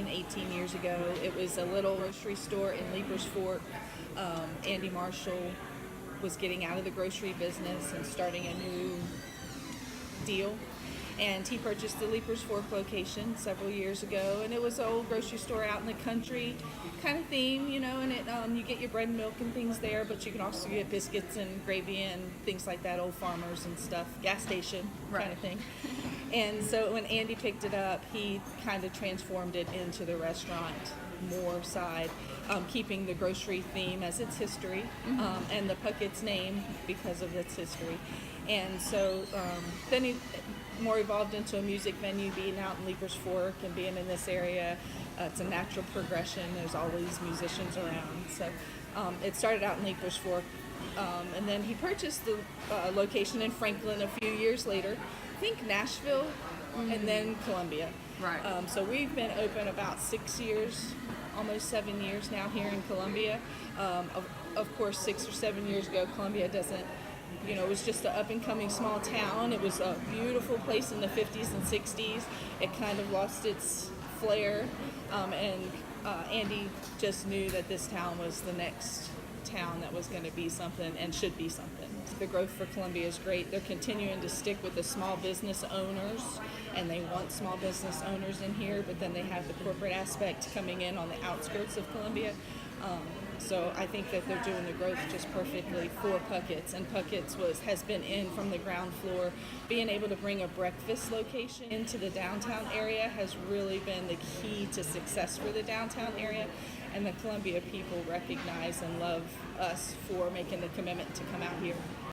17, 18 years ago. It was a little grocery store in Leapers Fork. Andy Marshall was getting out of the grocery business and starting a new deal. And he purchased the Leapers Fork location several years ago, and it was an old grocery store out in the country kind of theme, and you get your bread and milk and things there, but you can also get biscuits and gravy and things like that, Old Farmers and stuff, gas station kind of thing. And so when Andy picked it up, he kind of transformed it into the restaurant more side, keeping the grocery theme as its history, and the Puckett's name because of its history. And so then he more evolved into a music venue, being out in Leapers Fork and being in this area. It's a natural progression. There's always musicians around. So it started out in Leapers Fork, and then he purchased the location in Franklin a few years later. I think Nashville, and then Columbia. Right. So we've been open about 6 years, almost 7 years now here in Columbia. Of course, 6 or 7 years ago, Columbia it was just an up-and-coming small town. It was a beautiful place in the 50s and 60s. It kind of lost its flair, and Andy just knew that this town was the next town that was going to be something and should be something. The growth for Columbia is great. They're continuing to stick with the small business owners, and they want small business owners in here, but then they have the corporate aspect coming in on the outskirts of Columbia. So I think that they're doing the growth just perfectly for Puckett's, and Puckett's has been in from the ground floor. Being able to bring a breakfast location into the downtown area has really been the key to success for the downtown area, and the Columbia people recognize and love us for making the commitment to come out here.